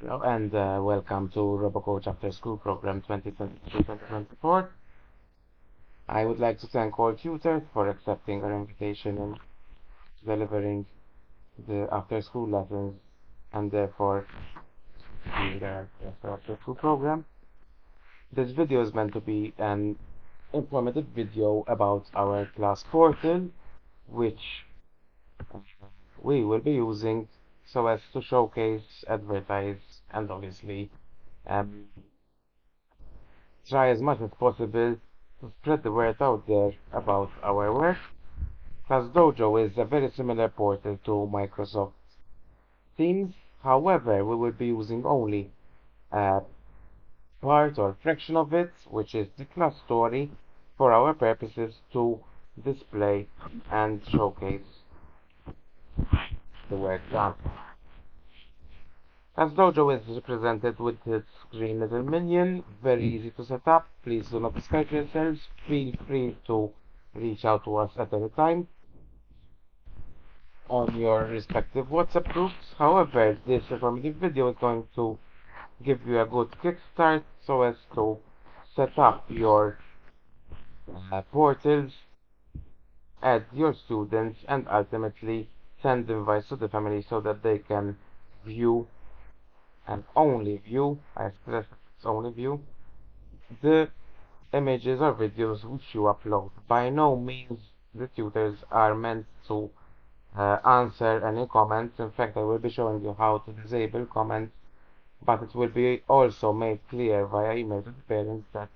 Hello and welcome to RoboCoach Afterschool Program 2023-2024. I would like to thank all tutors for accepting our invitation and delivering the after-school lessons and therefore the after-school program. This video is meant to be an informative video about our class portal, which we will be using so as to showcase, advertise, and obviously um, try as much as possible to spread the word out there about our work. Class Dojo is a very similar portal to Microsoft Teams. However, we will be using only a part or fraction of it, which is the class story, for our purposes to display and showcase the work done. As Dojo is represented with its green little minion, very easy to set up. Please do not discourage yourselves. Feel free to reach out to us at any time on your respective WhatsApp groups. However, this informative video is going to give you a good kickstart so as to set up your portals, add your students, and ultimately send invites to the family so that they can view and only view, I stress it's only view, the images or videos which you upload. By no means the tutors are meant to answer any comments. In fact, I will be showing you how to disable comments, but it will be also made clear via email to the parents that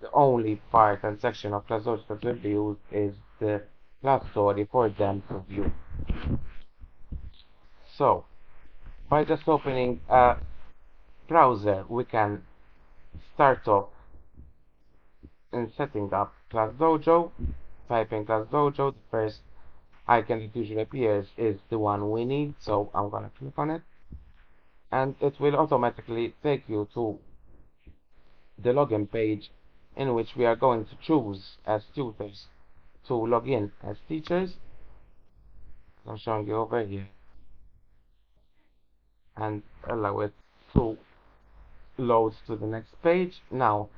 the only part and section of class notes that will be used is the class story for them to view. So, by just opening a browser, we can start off in setting up Class Dojo. Typing Class Dojo, the first icon that usually appears is the one we need, so I'm gonna click on it, and it will automatically take you to the login page in which we are going to choose as tutors to log in as teachers. I'm showing you over here, and allow it to load to the next page. Now,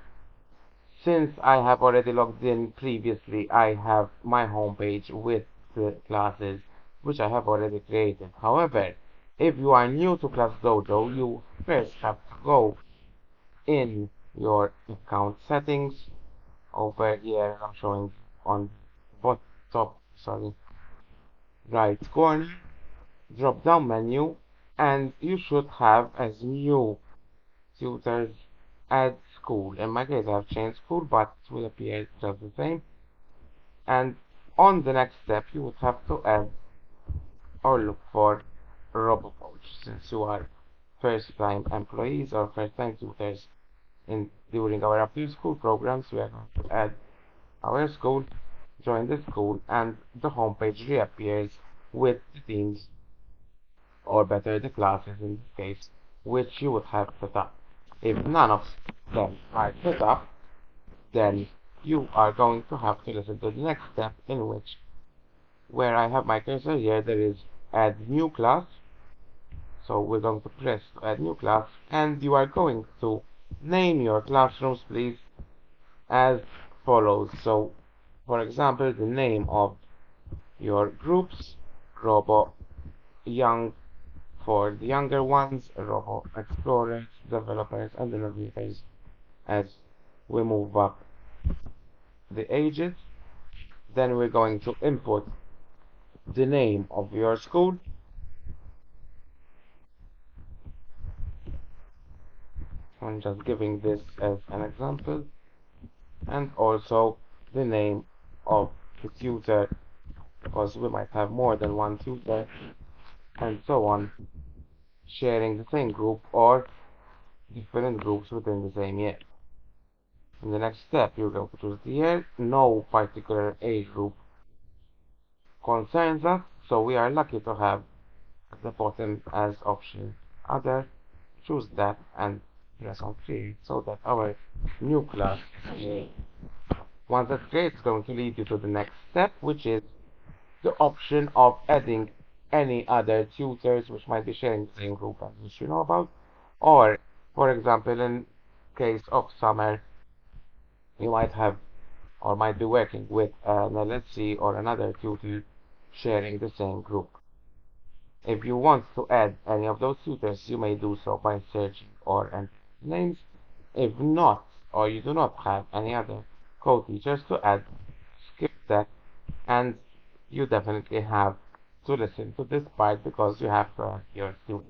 since I have already logged in previously, I have my home page with the classes which I have already created. However, if you are new to Class Dojo, you first have to go in your account settings over here. I'm showing on top, right corner, drop down menu, and you should have as new tutors add school. In my case, I have changed school, but it will appear just the same. And on the next step, you would have to add or look for RoboCoach, since you are first-time employees or first-time tutors during our after-school programs. We are going to add our school, join the school, and the homepage reappears with the teams, or better, the classes in this case, which you would have set up. If none of them are set up, then you are going to have to listen to the next step, in which, where I have my cursor here, there is add new class. So we're going to press add new class, and you are going to name your classrooms, please, as follows. So, for example, the name of your groups: Robo Young for the younger ones, Robo Explorers, Developers, and Innovators, as we move up the ages. Then we're going to input the name of your school, I'm just giving this as an example, and also the name of the tutor, because we might have more than one tutor, and so on, sharing the same group or different groups within the same year. In the next step, you're going to choose the year. No particular age group concerns us, so we are lucky to have at the bottom as option other. Choose that and press on create so that our new class is created. Once that's created, it's going to lead you to the next step, which is the option of adding any other tutors which might be sharing the same group as which you know about. Or, for example, in case of summer, you might have or might be working with an LLC or another tutor sharing the same group. If you want to add any of those tutors, you may do so by searching or entering names. If not, or you do not have any other co-teachers to add, skip that, and you definitely have to listen to this part because you have to add your students.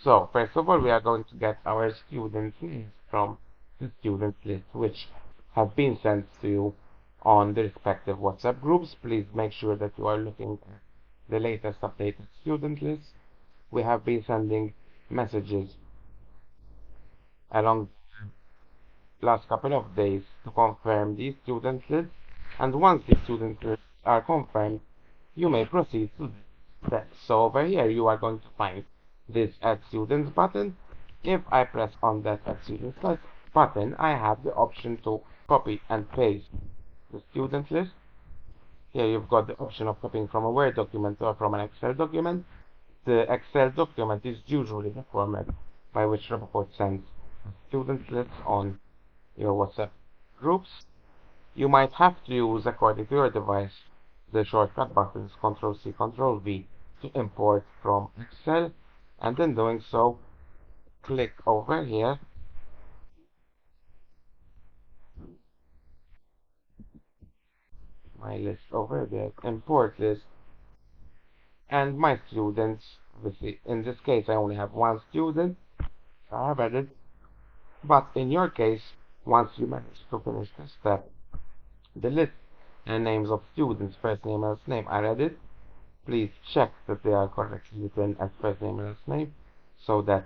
So, first of all, we are going to get our student names from the student list, which have been sent to you on the respective WhatsApp groups. Please make sure that you are looking at the latest updated student list. We have been sending messages along the last couple of days to confirm these student lists, and once the student lists are confirmed, you may proceed to the steps. So over here you are going to find this Add Students button. If I press on that Add Students button, I have the option to copy and paste the student list. Here you've got the option of copying from a Word document or from an Excel document. The Excel document is usually the format by which Rappaport sends student lists on your WhatsApp groups. You might have to use, according to your device, the shortcut buttons Ctrl+C, Ctrl+V to import from Excel, and in doing so, click over here my list over there, import list, and my students. Obviously, in this case, I only have one student, so I have added. But in your case, once you manage to finish this step, the list and names of students, first name and last name, are added. Please check that they are correctly written as first name and last name, so that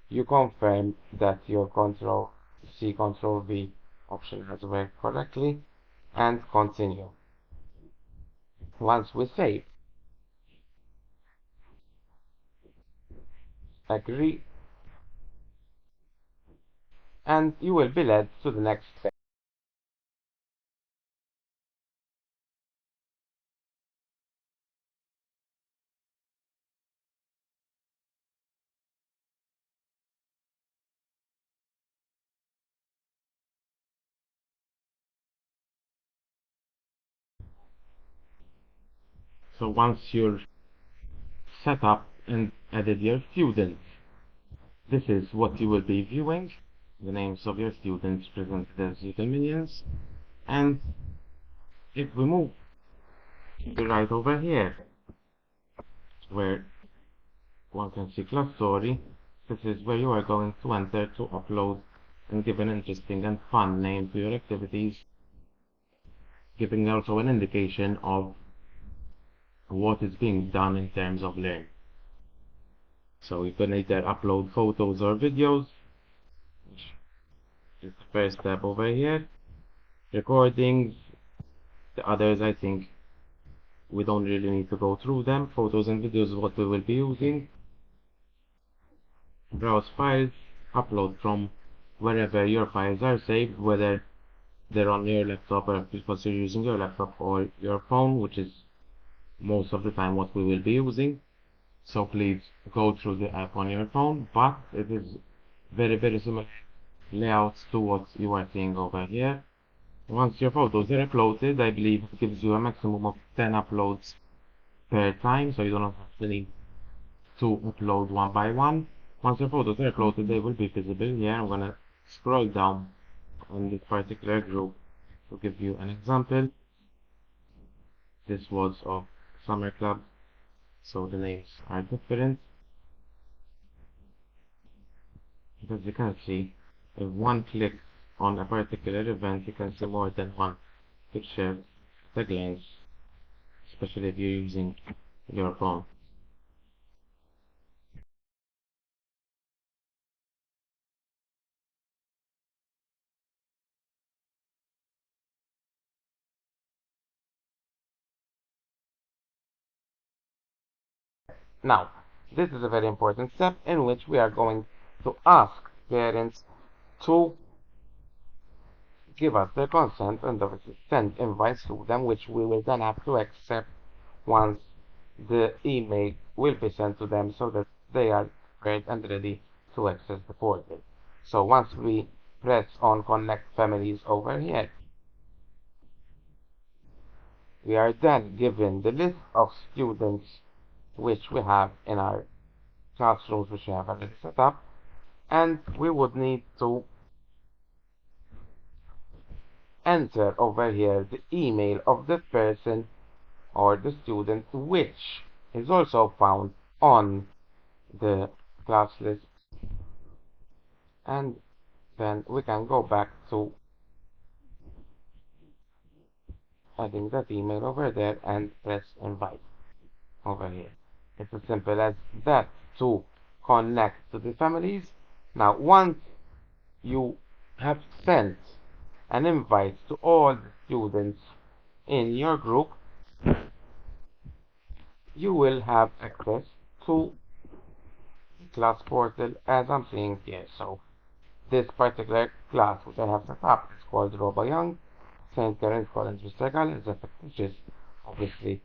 you confirm that your Ctrl+C, Ctrl+V option has worked correctly, and continue. Once we save, agree, and you will be led to the next step. So once you're set up and added your students, this is what you will be viewing. The names of your students presented as little minions. And if we move to right over here, where one can see class story, this is where you are going to enter to upload and give an interesting and fun name to your activities, giving also an indication of what is being done in terms of learning. So you can either upload photos or videos, which is the first step over here. Recordings, the others I think we don't really need to go through them. Photos and videos is what we will be using. Browse files, upload from wherever your files are saved, whether they're on your laptop or because you're using your laptop or your phone, which is most of the time what we will be using. So please go through the app on your phone, but it is very similar layouts to what you are seeing over here. Once your photos are uploaded, I believe it gives you a maximum of 10 uploads per time, so you don't have to need to upload one by one. Once your photos are uploaded, they will be visible here. I'm gonna scroll down on this particular group to give you an example. This was of summer club, so the names are different. As you can see, if one clicks on a particular event, you can see more than one picture at a glance, especially if you're using your phone. Now, this is a very important step in which we are going to ask parents to give us their consent and obviously send invites to them, which we will then have to accept once the email will be sent to them so that they are prepared and ready to access the portal. So once we press on Connect Families over here, we are then given the list of students which we have in our classrooms which we have already set up, and we would need to enter over here the email of the person or the student which is also found on the class list, and then we can go back to adding that email over there and press invite over here. It's as simple as that to connect to the families. Now once you have sent an invite to all the students in your group, you will have access to class portal as I'm seeing here. So this particular class which I have set up is called Robo Young St. Karen's College Mr. which is obviously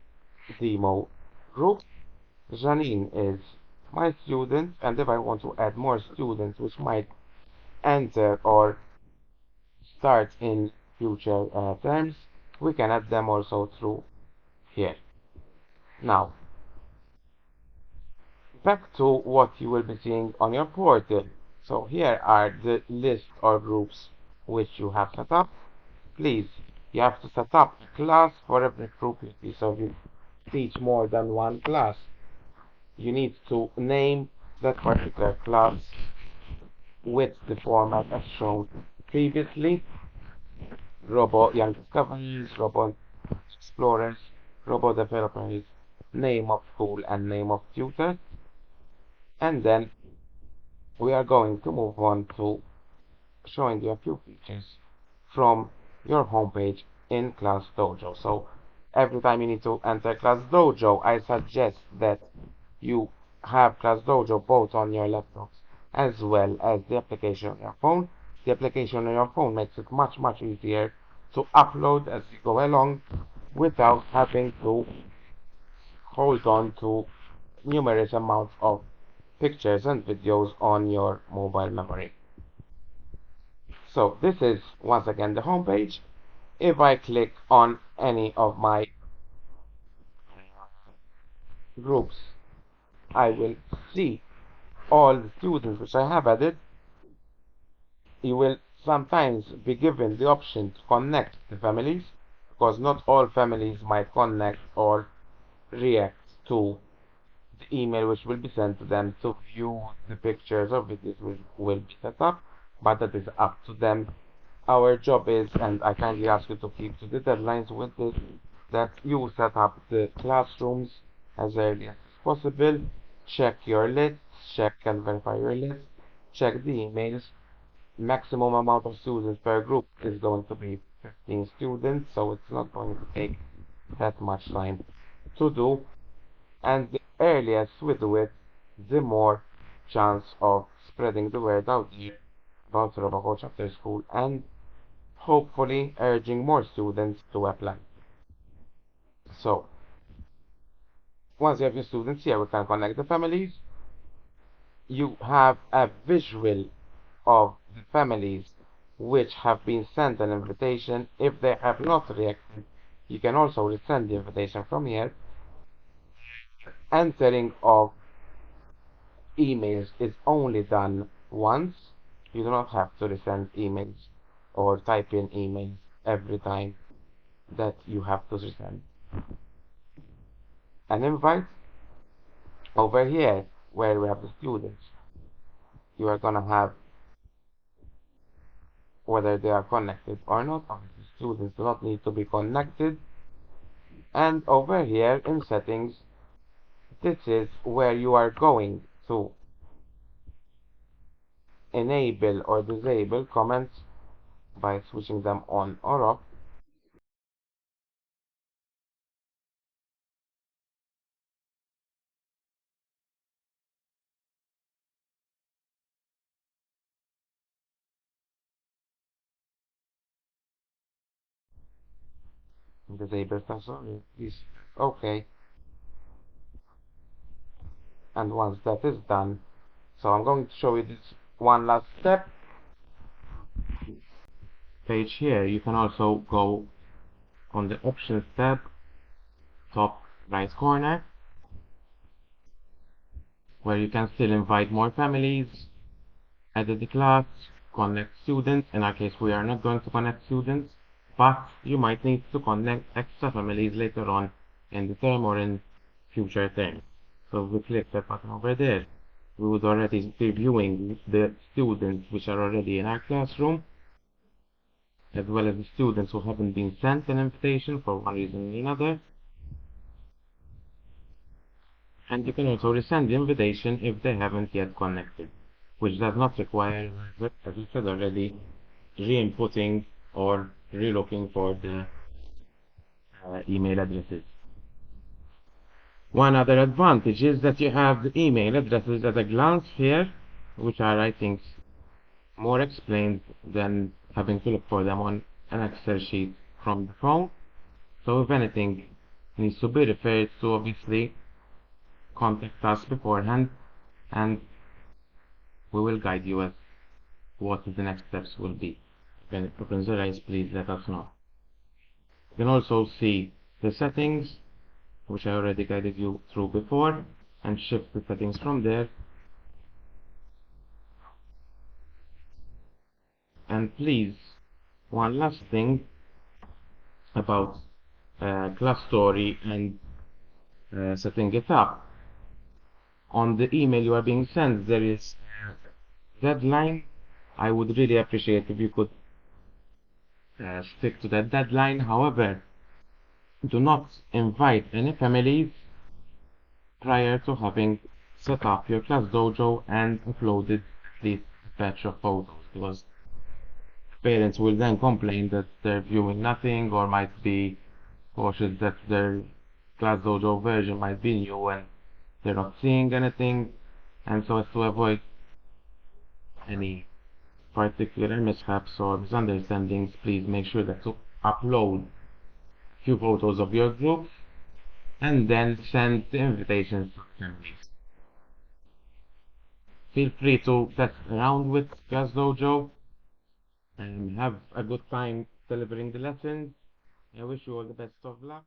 demo group. Janine is my student, and if I want to add more students which might enter or start in future terms, we can add them also through here. Now, back to what you will be seeing on your portal. So here are the list or groups which you have set up. Please, you have to set up a class for every group you see. So if you teach more than one class, you need to name that particular class with the format as shown previously. Robo Young Discoveries, Robo Explorers, Robo Developers, name of school and name of tutor. And then we are going to move on to showing you a few features from your homepage in Class Dojo. So every time you need to enter Class Dojo, I suggest that you have Class Dojo both on your laptops as well as the application on your phone. The application on your phone makes it much easier to upload as you go along without having to hold on to numerous amounts of pictures and videos on your mobile memory. So this is once again the home page. If I click on any of my groups, I will see all the students which I have added. You will sometimes be given the option to connect the families, because not all families might connect or react to the email which will be sent to them to view the pictures or videos which will be set up, but that is up to them. Our job is, and I kindly ask you to keep to the deadlines with this, that you set up the classrooms as early as possible, check your lists, check and verify your list, check the emails. Maximum amount of students per group is going to be 15 students, so it's not going to take that much time to do, and the earliest we do it, the more chance of spreading the word out there about RoboCoach Afterschool and hopefully urging more students to apply. So once you have your students here, we can connect the families. You have a visual of the families which have been sent an invitation. If they have not reacted, you can also resend the invitation from here. Entering of emails is only done once. You do not have to resend emails or type in emails every time that you have to resend an invite. Over here where we have the students, you are gonna have whether they are connected or not. Obviously students do not need to be connected, and over here in settings, this is where you are going to enable or disable comments by switching them on or off. Disable cursor is okay, and once that is done, So I'm going to show you this one last step. Page here, you can also go on the Options tab, top right corner, where you can still invite more families, edit the class, connect students. In our case, we are not going to connect students, but you might need to connect extra families later on in the term or in future terms. So if we click that button over there, we would already be viewing the students which are already in our classroom, as well as the students who haven't been sent an invitation for one reason or another. And you can also resend the invitation if they haven't yet connected, which does not require, as we said already, re-inputting or re-looking for the email addresses. One other advantage is that you have the email addresses at a glance here, which are, I think, more explained than having to look for them on an Excel sheet from the phone. So if anything needs to be referred to, obviously, contact us beforehand and we will guide you as what the next steps will be. If any problems arise, please let us know. You can also see the settings, which I already guided you through before, and shift the settings from there. And please, one last thing about class story and setting it up. On the email you are being sent, there is a deadline. I would really appreciate if you could stick to that deadline. However, do not invite any families prior to having set up your class dojo and uploaded at least a batch of photos, because parents will then complain that they're viewing nothing, or might be cautious that their class dojo version might be new and they're not seeing anything. And so as to avoid any particular mishaps or misunderstandings, please make sure that to upload a few photos of your group and then send the invitations to families. Feel free to test around with Class Dojo and have a good time delivering the lessons. I wish you all the best of luck.